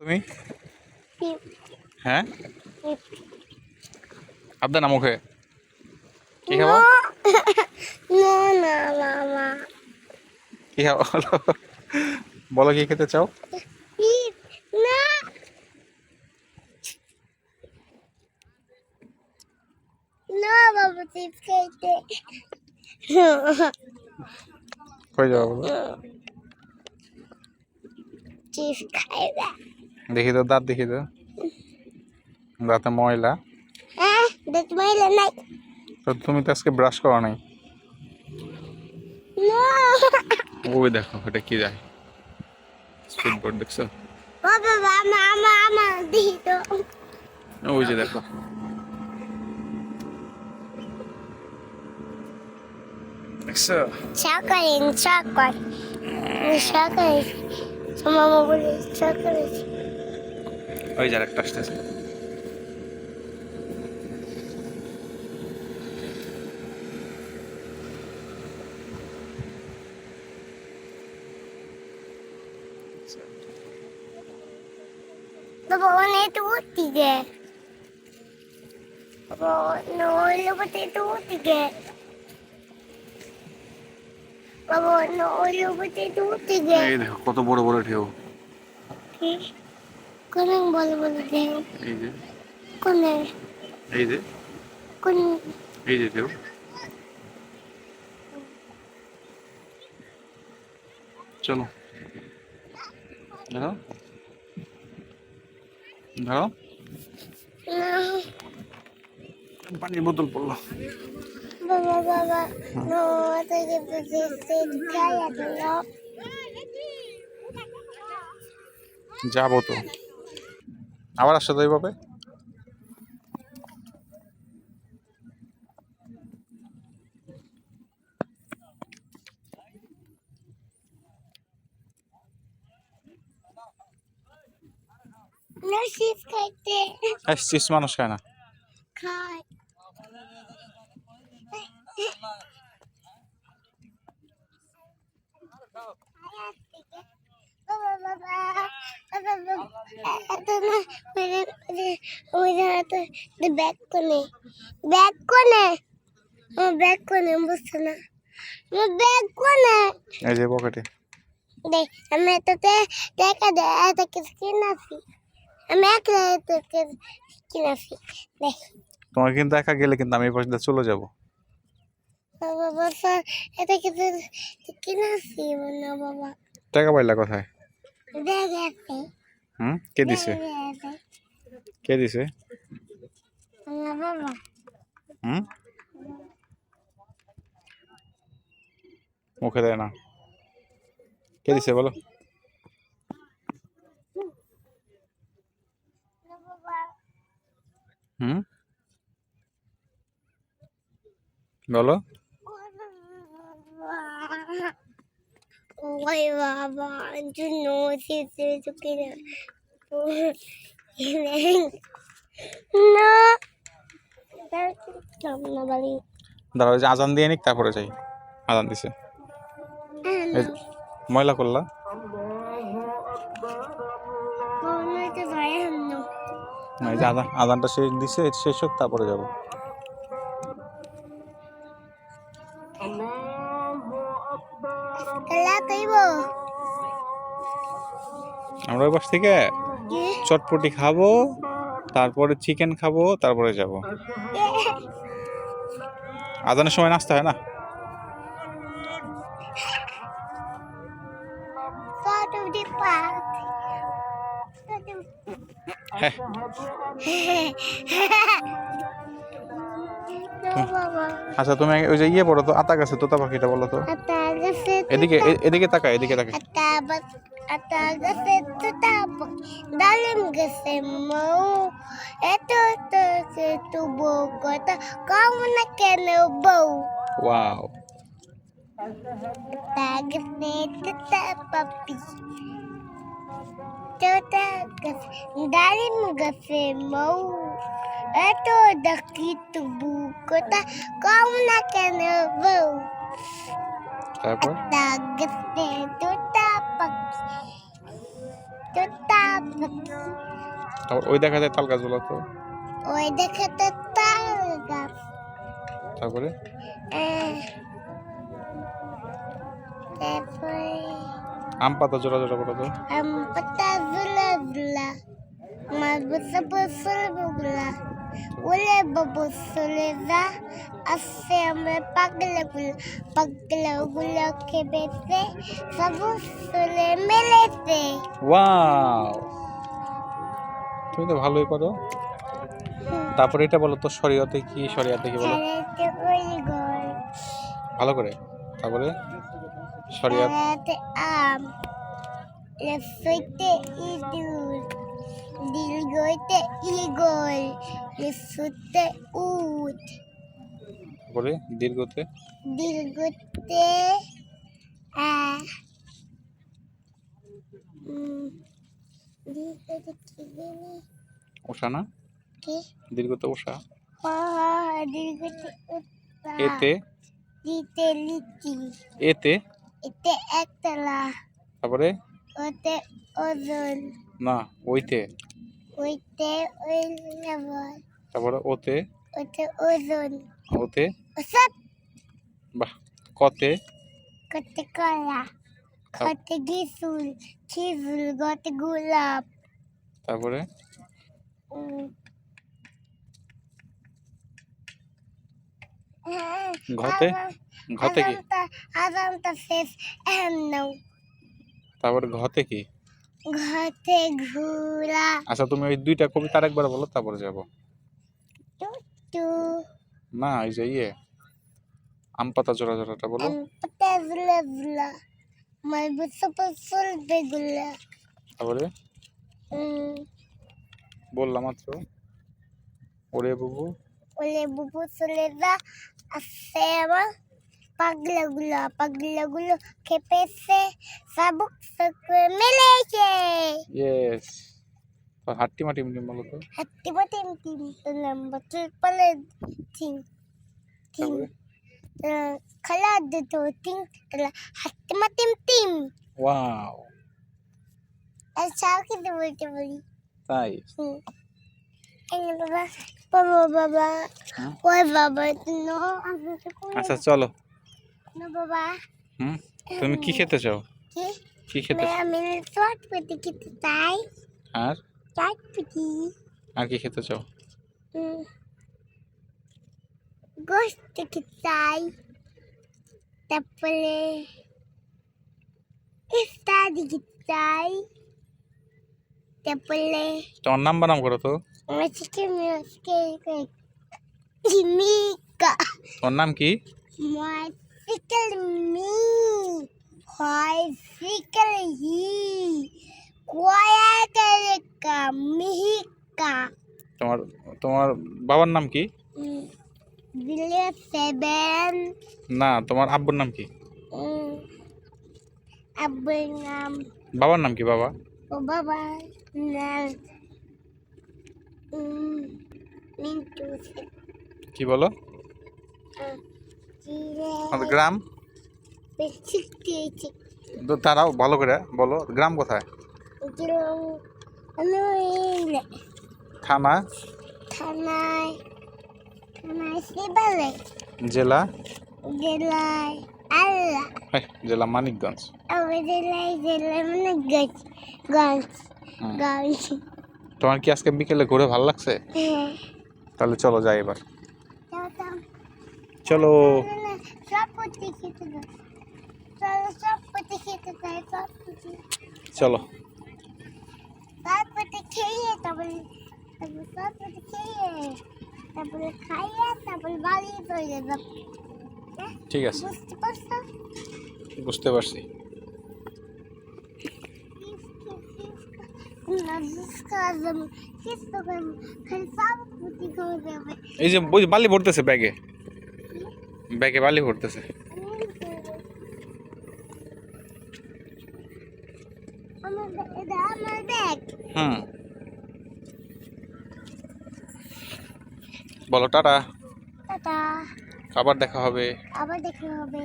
তুমি হ্যাঁ আবদা না মুখে কি খাবো কি খাবো বলো কি খেতে চাও কই যাবো বলো দেখি তো দাঁত দেখি তো দাঁতে ময়লা তো তুমি তো আজকে ব্রাশ করো নাই ওই দেখো এটা কি যায় স্পিড বোর্ড দেখছো ওই যে দেখো দেখছো ওই যে আরেকটা আসতেছে Baba, itu tiga. Baba, lepas itu tiga. Baba, lepas itu tiga. এই দেখো কত বড় বড় ঢেউ Kau yang boleh ঢেউ এই যে কোন এই যে কোন এই যে ঢেউ চলো দেখো ধরো পানির বোতল পড়লো বাবা no থেকে বুঝতে খায়া দিল যাবো তো আবার আসছো তো এইভাবে না শিফ খাইতে চিপস মানুষ খায় না খাই ব্যাগ কোনে বুঝছো না ব্যাগ কোনে এই যে পকেটে দেখ আমি এততে দেখা দেয় এত কিছু কিনাছি আমি একলা এত কিছু কিনাছি দেখ তোমার কিন্তু একা গেলে কিন্তু আমি এই পর্যন্ত চলে যাবো বাবা স্যার এত কিছু কিনাছি না বাবা টাকা পাইলা কোথায় দেখ আছে কে দিছে কে দিছে বাবা মুখে দেয় না কে দিছে বলো বলো ওই বাবা জন্য সিসে চুকিনা না না বলি দাঁড়াও যে আজান দিয়ে নিক তারপরে যাই আজান দিছে ময়লা করলা এই যে আজানটা শেষ দিছে শেষ হোক তারপরে যাবো আমরা ওই পাশ থেকে চটপটি খাবো তারপরে চিকেন খাবো তারপরে যাব আজানের সময় নাস্তা হয় না আচ্ছা তুমি ওই যে ইয়ে পড়ো তো আতা গাছে তোতা পাখিটা বলো তো এদিকে এদিকে তাকা এদিকে তাকা Ata gase tutapok dalim gase mo eto ke tubo kota kamu na kenubo wow ata gase tutapapi tota gase dalim gase mo eto daki tubo kota kamu na kenubo তারপর ata gase tutapok তোতা পাখি। তারপর ওই দেখা যায় তাল গাছ বলো তো। ওই দেখে তো তাল গাছ। তারপরে তারপরে আম পাতা জোড়া জোড়া বলো তো। পাতা জুলা জুলা, আমার বুঝে বসল বুগলা, ওলে বাবু চলে যা, আসছে আমরা পাগলা গুলো খেপেছে, সব চলে মেলেছে। ওয়াও, তুমি তো ভালোই পারো। তারপরে এটা বলো তো, শরীয়তে কি? শরীয়তে কি বলো খেলাতে ওই ঘর, ভালো করে। তারপরে শরীয়ত। খেলাতে আম, লেফতে ইঁদুর, দিল গইতে ইগল, লেফতে উট, তারপরে দীর্ঘতে দীর্ঘতে দীর্ঘতে কি জানি ওষা না? কি? দীর্ঘতে ওষা। দীর্ঘতে উত্তা, এতে দিতে লিচি, এতে এতে একতলা, তারপরে ওতে ওজন, না ওইতে, ওইতে ওই লেবল, তারপরে ওতে ওতে ওজন, ওতে ওষুধ, বাহ। কতে কতে কলা, কতে গিসুল, খিজুল গতে গোলাপ, তারপরে ঘতে ঘতে কি? আজানটা শেষ এখন নাও। তারপরে ঘতে কি? ঘতে ঘোড়া, আচ্ছা তুমি ওই দুইটা কবিতা আরেকবার বলো, তারপরে যাব। টু না এই যে আম পাতা জোড়া জোড়াটা বলো। পাতা জুলা জুলা, আমার বুঝে বসল বেগুলা, তারপরে বললাম মাত্র, ওরে বুবু ওলে বুবু চলে যা, আসছে আমার পাগলা গুলো খেপেছে, সাবুক সকলে মেলেছে। ইয়েস। হাট্টি মাটি বলো তো। হাতি বাটি টিম লম্বা চুল পালে টিম টিম, তারপরে খালা দুটো টিম, হাতি মাটিম টিম। ওয়াও, আচ্ছা কি বলতে বলি? তাই? বাবা বাবা বাবা, ওই বাবা নো, আচ্ছা চলো। নো বাবা। তুমি কি খেতে চাও? কি? কি খেতে চাও? আমি চটপটি খেতে চাই। আর চটপটি। আর কি খেতে চাও? গোশত খেতে চাই, তারপরে ইফতারি খেতে চাই, তারপরে তোমার নাম বানাম করো তো। মিকা, তোমার নাম কি? মাইসিকেল মি, হাইসিকেল হি, কোয়াকা মিহিকা। তোমার তোমার বাবার নাম কি? দিলে 7, না তোমার আব্বুর নাম কি? আব্বুর নাম, বাবার নাম কি? বাবা ও বাবা নাম মিন্টু। কি বলো? আমাদের গ্রাম। তো তারাও ভালো করে বলো, গ্রাম কোথায়? থানা থানায়, থানায় শিবালে, জেলা জেলায় আল্লাহ, জেলা মানিকগঞ্জ। আমার জেলায় মানে গঞ্জ গঞ্জ। তোমার কি আজকে বিকেলে ঘুরে ভালো লাগছে? হ্যাঁ, তাহলে চলো যাই এবার। চলো চলো চটপটি খেতে দাও, চলো চটপটি খেতে চাই, চটপটি। চলো। চটপটি খেয়ে তারপরে চটপটি খেয়ে তারপরে খাইয়ে তারপরে বাড়ি চলে যাব। ঠিক আছে, বুঝতে পারছো? বুঝতে পারছি। এই যে ওই বালি ভরতেছে ব্যাগে, ব্যাগে বালি ভরতেছে। আমার ব্যাগ। বলো টাটা, টাটা, আবার দেখা হবে। আবার দেখা হবে।